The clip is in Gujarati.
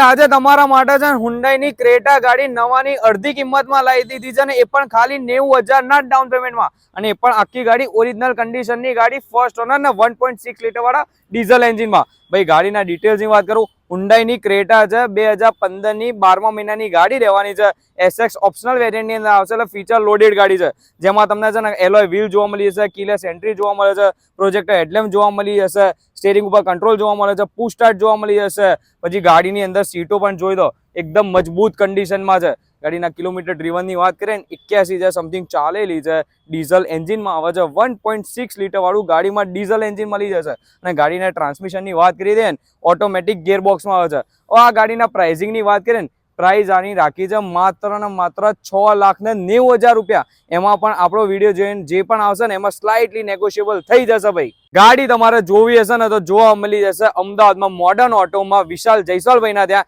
આજે તમારા માટે છે Hyundai ની ક્રેટા ગાડી નવાની અડધી કિંમતમાં લાવી દીધી છે ને એ પણ ખાલી 90,000 ના ડાઉન પેમેન્ટમાં અને એ પણ આખી ગાડી ઓરિજિનલ કન્ડિશનની ગાડી ફર્સ્ટ ઓનર ને 1.6 લીટર વાળા ડીઝલ એન્જિનમાં. ભાઈ ગાડીના ડિટેલ્સની વાત કરું, Hyundai ની ક્રેટા છે 2015 ની 12મા મહિનાની ગાડી રહેવાની છે. SX ઓપ્શનલ વેરિયન્ટની અંદર આવશે એટલે ફીચર લોડેડ ગાડી છે, જેમાં તમને છે ને એલોય વ્હીલ જોવા મળી જશે, કીલેસ એન્ટ્રી જોવા મળે છે, પ્રોજેક્ટર હેડલેમ્પ જોવા મળી જશે, સ્ટીયરિંગ ઉપર કંટ્રોલ જોવા મળે છે, પુશ સ્ટાર્ટ જોવા મળી જશે. પછી ગાડીની અંદર સીટો પણ જોઈ દો, એકદમ મજબૂત કન્ડિશનમાં છે. ગાડીના કિલોમીટર ડ્રીવનની વાત કરીએ ને 81,000 સમથિંગ ચાલેલી છે. ડીઝલ એન્જિનમાં આવે છે, 1.6 લીટર વાળું ગાડીમાં ડીઝલ એન્જિન મળી જશે. અને ગાડીના ટ્રાન્સમિશનની વાત કરી દે ને ઓટોમેટિક ગિયરબોક્સમાં આવે છે. આ ગાડીના પ્રાઇસિંગની વાત કરીએ ને, પ્રાઇસ આની રાખી છે માત્ર ને માત્ર 6,90,000 રૂપિયા. એમાં પણ આપણો વિડીયો જોઈને જે પણ આવશે ને એમાં સ્લાઇટલી નેગોશિયેબલ થઈ જશે. ભાઈ ગાડી તમારે જોવી હશે ને તો જોવા મળી જશે અમદાવાદમાં મોડર્ન ઓટોમાં વિશાલ જયસ્વાલભાઈના ત્યાં.